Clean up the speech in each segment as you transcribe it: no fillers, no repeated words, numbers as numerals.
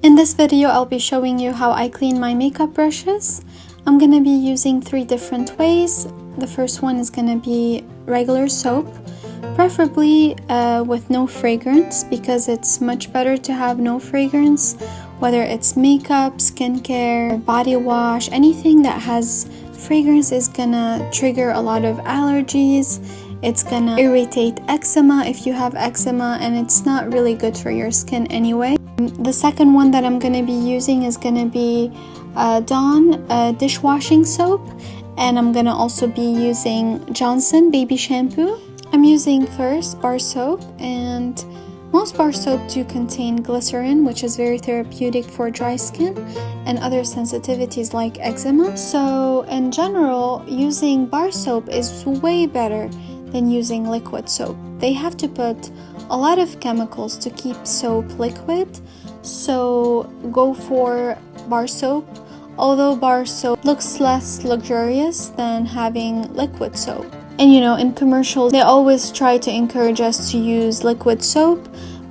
In this video, I'll be showing you how I clean my makeup brushes. I'm gonna be using 3 different ways. The first one is gonna be regular soap, preferably with no fragrance, because it's much better to have no fragrance, whether it's makeup, skincare, body wash, anything that has fragrance is gonna trigger a lot of allergies. It's gonna irritate eczema if you have eczema, and it's not really good for your skin anyway. The second one that I'm gonna be using is gonna be Dawn dishwashing soap, and I'm gonna also be using Johnson baby shampoo. I'm using first bar soap, and most bar soap do contain glycerin, which is very therapeutic for dry skin and other sensitivities like eczema. So in general, using bar soap is way better than using liquid soap. They have to put a lot of chemicals to keep soap liquid, so go for bar soap, although bar soap looks less luxurious than having liquid soap. And you know, in commercials they always try to encourage us to use liquid soap,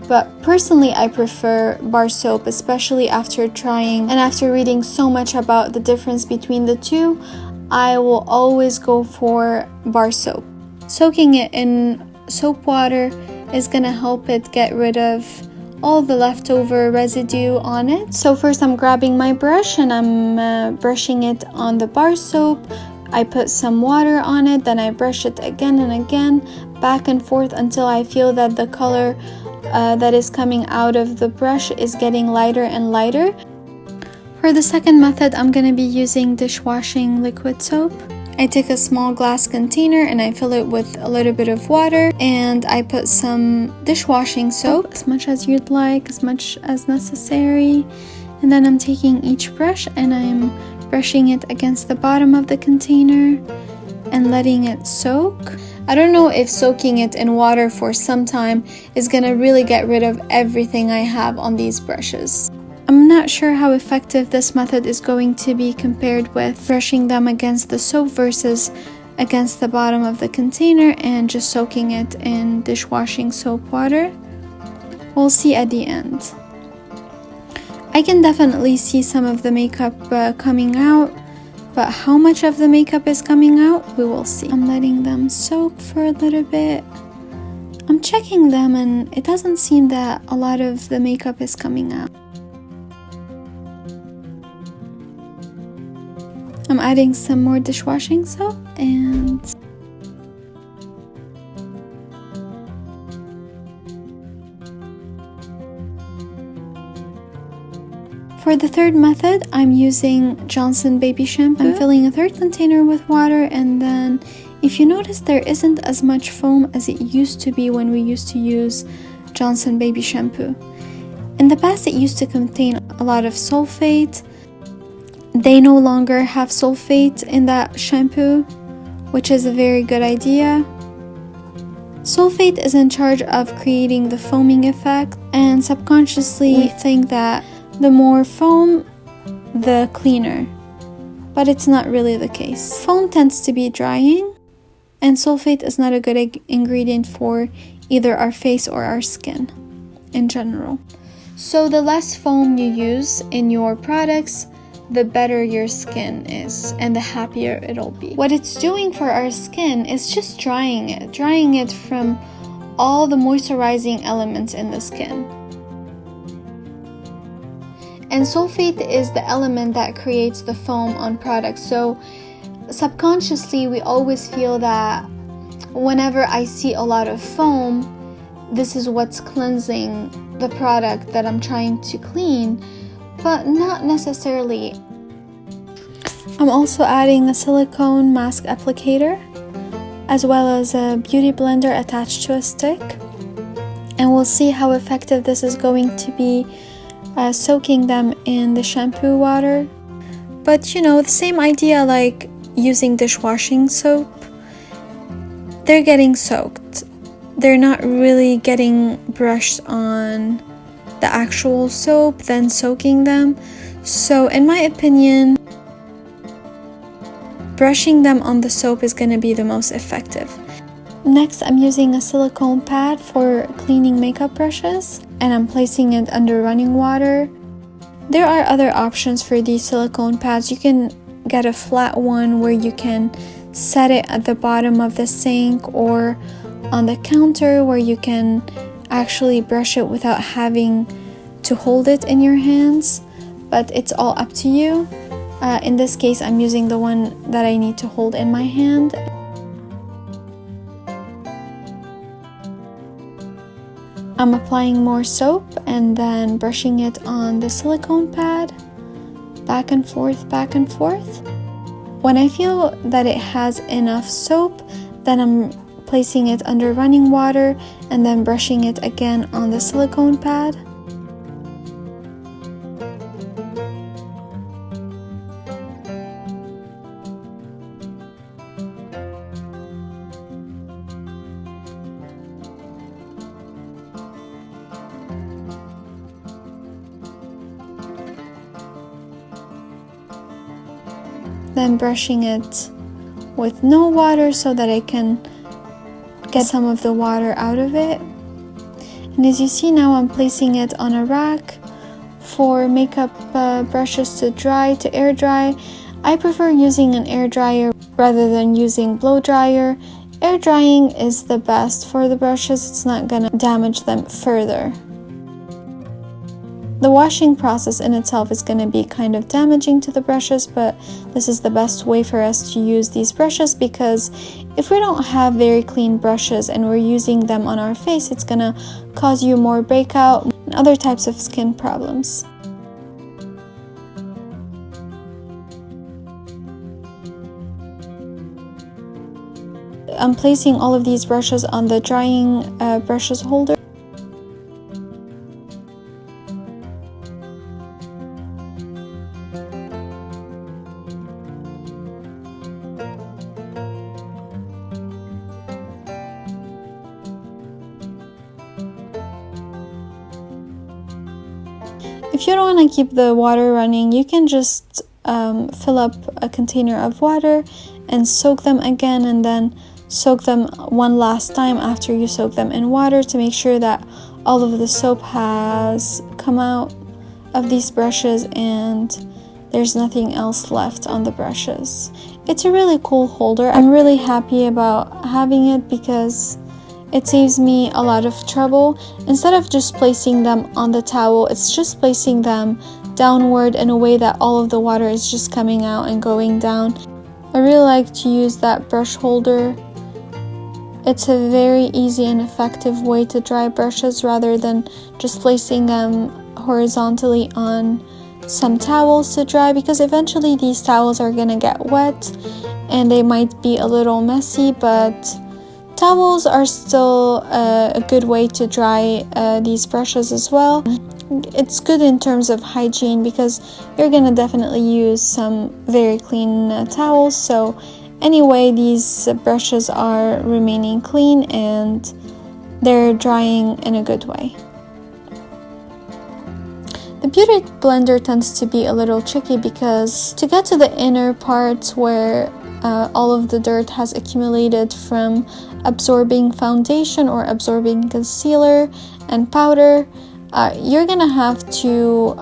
but personally I prefer bar soap, especially after trying and after reading so much about the difference between the two. I will always go for bar soap. Soaking it in soap water is gonna help it get rid of all the leftover residue on it. So first I'm grabbing my brush and I'm brushing it on the bar soap. I put some water on it, then I brush it again and again, back and forth until I feel that the color that is coming out of the brush is getting lighter and lighter. For the second method, I'm gonna be using dishwashing liquid soap. I take a small glass container and I fill it with a little bit of water, and I put some dishwashing soap, as much as you'd like, as much as necessary. And then I'm taking each brush and I'm brushing it against the bottom of the container and letting it soak. I don't know if soaking it in water for some time is gonna really get rid of everything I have on these brushes. I'm not sure how effective this method is going to be compared with brushing them against the soap versus against the bottom of the container and just soaking it in dishwashing soap water. We'll see at the end. I can definitely see some of the makeup coming out, but how much of the makeup is coming out, we will see. I'm letting them soak for a little bit. I'm checking them and it doesn't seem that a lot of the makeup is coming out. I'm adding some more dishwashing soap and for the third method, I'm using Johnson baby shampoo. I'm filling a third container with water, and then if you notice, there isn't as much foam as it used to be when we used to use Johnson baby shampoo. In the past, it used to contain a lot of sulfate. They no longer have sulfate in that shampoo, which is a very good idea. Sulfate is in charge of creating the foaming effect, and subconsciously we think that the more foam, the cleaner. But it's not really the case. Foam tends to be drying, and sulfate is not a good ingredient for either our face or our skin in general. So the less foam you use in your products, the better your skin is and the happier it'll be. What it's doing for our skin is just drying it from all the moisturizing elements in the skin. And sulfate is the element that creates the foam on products. So subconsciously we always feel that whenever I see a lot of foam, this is what's cleansing the product that I'm trying to clean, but not necessarily. I'm also adding a silicone mask applicator as well as a beauty blender attached to a stick, and we'll see how effective this is going to be soaking them in the shampoo water. But you know, the same idea like using dishwashing soap, they're getting soaked. They're not really getting brushed on the actual soap, then soaking them. So in my opinion, brushing them on the soap is going to be the most effective. Next, I'm using a silicone pad for cleaning makeup brushes, and I'm placing it under running water. There are other options for these silicone pads. You can get a flat one where you can set it at the bottom of the sink or on the counter where you can actually brush it without having to hold it in your hands, but it's all up to you. In this case, I'm using the one that I need to hold in my hand. I'm applying more soap and then brushing it on the silicone pad, back and forth, back and forth. When I feel that it has enough soap, then I'm placing it under running water and then brushing it again on the silicone pad. Then brushing it with no water so that I can get some of the water out of it. And as you see now, I'm placing it on a rack for makeup brushes to dry, to air dry. I prefer using an air dryer rather than using blow dryer. Air drying is the best for the brushes. It's not gonna damage them further. The washing process in itself is going to be kind of damaging to the brushes, but this is the best way for us to use these brushes, because if we don't have very clean brushes and we're using them on our face, it's going to cause you more breakout and other types of skin problems. I'm placing all of these brushes on the drying brushes holder. If you don't want to keep the water running, you can just fill up a container of water and soak them again, and then soak them one last time after you soak them in water to make sure that all of the soap has come out of these brushes and there's nothing else left on the brushes. It's a really cool holder. I'm really happy about having it because it saves me a lot of trouble. Instead of just placing them on the towel, it's just placing them downward in a way that all of the water is just coming out and going down. I really like to use that brush holder. It's a very easy and effective way to dry brushes rather than just placing them horizontally on some towels to dry, because eventually these towels are gonna get wet and they might be a little messy, but towels are still a good way to dry these brushes as well. It's good in terms of hygiene because you're gonna definitely use some very clean towels. So anyway, these brushes are remaining clean and they're drying in a good way. The beauty blender tends to be a little tricky because to get to the inner parts where all of the dirt has accumulated from absorbing foundation or absorbing concealer and powder, you're gonna have to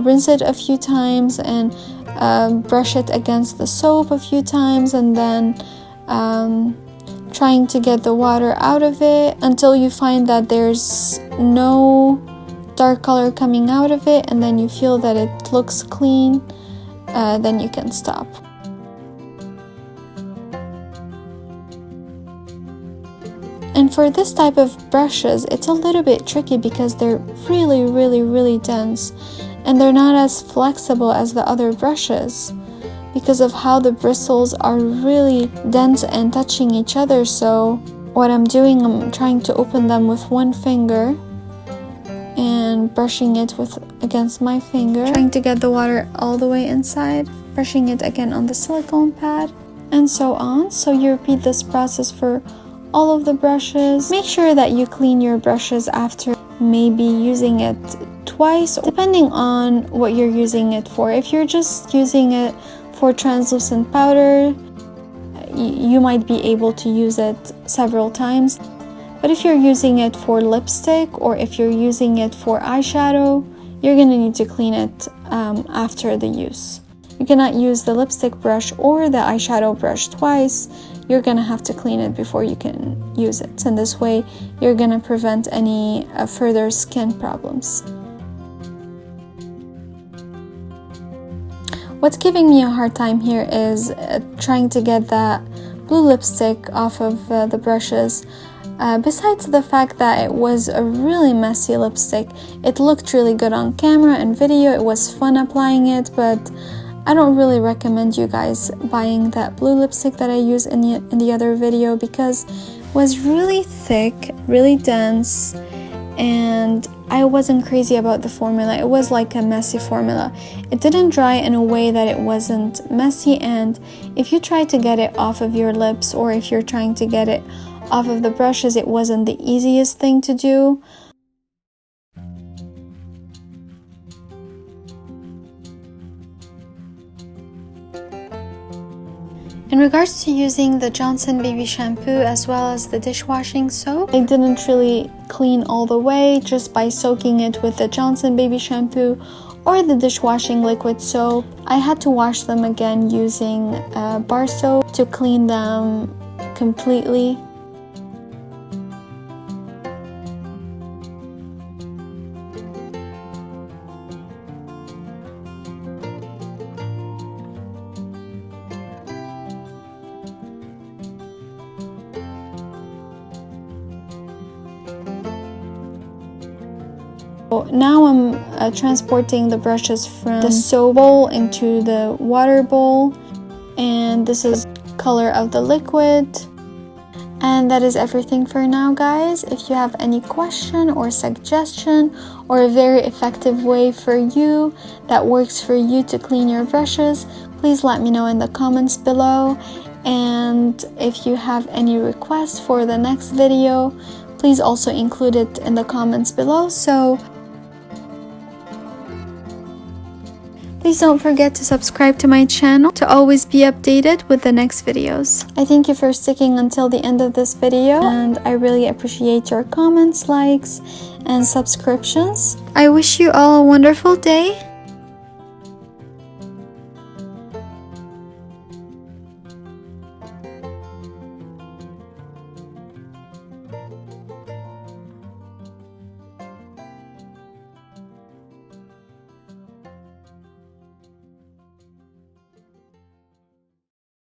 rinse it a few times and brush it against the soap a few times, and then trying to get the water out of it until you find that there's no dark color coming out of it, and then you feel that it looks clean, then you can stop. And for this type of brushes, it's a little bit tricky because they're really dense and they're not as flexible as the other brushes because of how the bristles are really dense and touching each other. So what I'm doing, I'm trying to open them with one finger and brushing it against my finger, trying to get the water all the way inside, brushing it again on the silicone pad, and so on. So you repeat this process for all of the brushes. Make sure that you clean your brushes after maybe using it twice, depending on what you're using it for. If you're just using it for translucent powder, you might be able to use it several times. But if you're using it for lipstick or if you're using it for eyeshadow, you're gonna need to clean it after the use. You cannot use the lipstick brush or the eyeshadow brush twice. You're gonna have to clean it before you can use it, and this way you're gonna prevent any further skin problems. What's giving me a hard time here is trying to get that blue lipstick off of the brushes. Besides the fact that it was a really messy lipstick, it looked really good on camera and video. It was fun applying it, but I don't really recommend you guys buying that blue lipstick that I used in the other video, because it was really thick, really dense, and I wasn't crazy about the formula. It was like a messy formula. It didn't dry in a way that it wasn't messy, and if you try to get it off of your lips, or if you're trying to get it off of the brushes, it wasn't the easiest thing to do. In regards to using the Johnson baby shampoo as well as the dishwashing soap, I didn't really clean all the way just by soaking it with the Johnson baby shampoo or the dishwashing liquid soap. I had to wash them again using bar soap to clean them completely. Now I'm transporting the brushes from the soap bowl into the water bowl, and this is color of the liquid. And that is everything for now, guys. If you have any question or suggestion or a very effective way for you that works for you to clean your brushes, please let me know in the comments below. And if you have any requests for the next video, please also include it in the comments below. So please don't forget to subscribe to my channel to always be updated with the next videos. I thank you for sticking until the end of this video, and I really appreciate your comments, likes, and subscriptions. I wish you all a wonderful day.